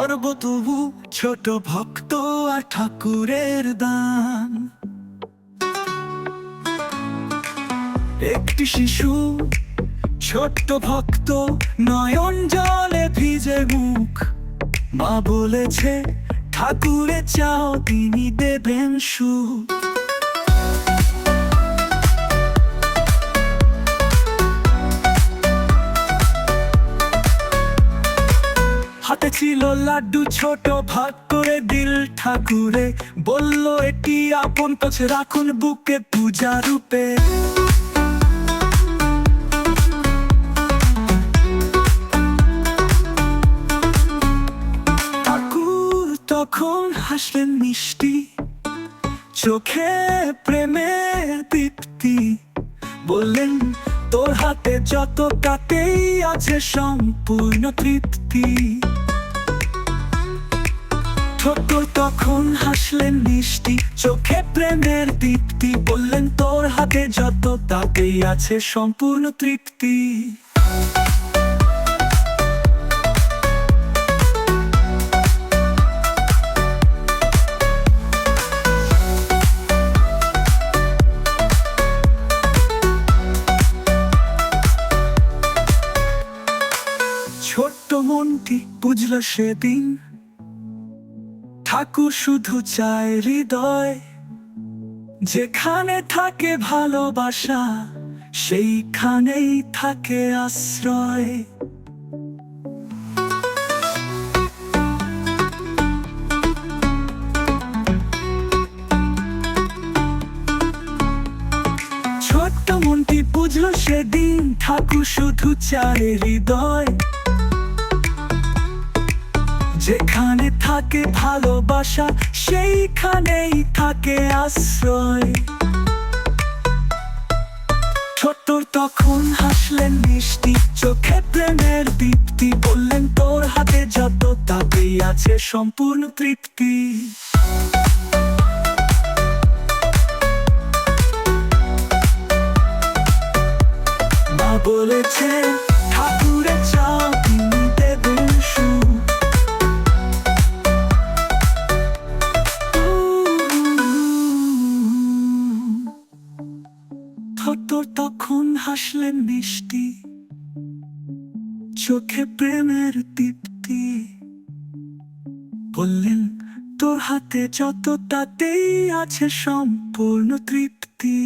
করব তবু ছোট ভক্ত আর ঠাকুরের দান। একটি শিশু ছোট্ট ভক্ত, নয়ন জলে ভিজে মুখ। মা বলেছে ঠাকুরে চাও তিনি দেবেন সুখ। হাতে ছিল লাড্ডু, ছোট ভাগ করে দিল ঠাকুরে। বলল এটি আপন কাছে রাখুন বুকে পূজা রূপে। ঠাকুর তখন হাসলেন মিষ্টি, চোখে প্রেমের দীপ্তি। বললেন তোর হাতে যত তাতেই আছে সম্পূর্ণ তৃপ্তি। ঠাকুর তখন হাসলেন মিষ্টি, চোখে প্রেমের দীপ্তি। বললেন তোর হাতে যত তাতেই আছে সম্পূর্ণ তৃপ্তি। ছোট্ট মনটি বুঝল সেদিন, ঠাকুর শুধু চায় হৃদয়। যেখানে থাকে ভালোবাসা সেইখানেই থাকে আশ্রয়। ছোট্ট মনটি বুঝল সেদিন, ঠাকুর শুধু চায় হৃদয়। যেখানে থাকে ভালোবাসা সেইখানেই থাকে আশ্রয়। ছোট্ট তখন হাসলেন মিষ্টি, চোখে প্রেমের দীপ্তি। বললেন তোর হাতে যত তাতেই আছে সম্পূর্ণ তৃপ্তি। মা বলেছে ঠাকুরে চাও তিনি দেবেন সুখ। ঠাকুর তখন হাসলেন মিষ্টি, চোখে প্রেমের দীপ্তি। বললেন তোর হাতে যত তাতেই আছে সম্পূর্ণ তৃপ্তি।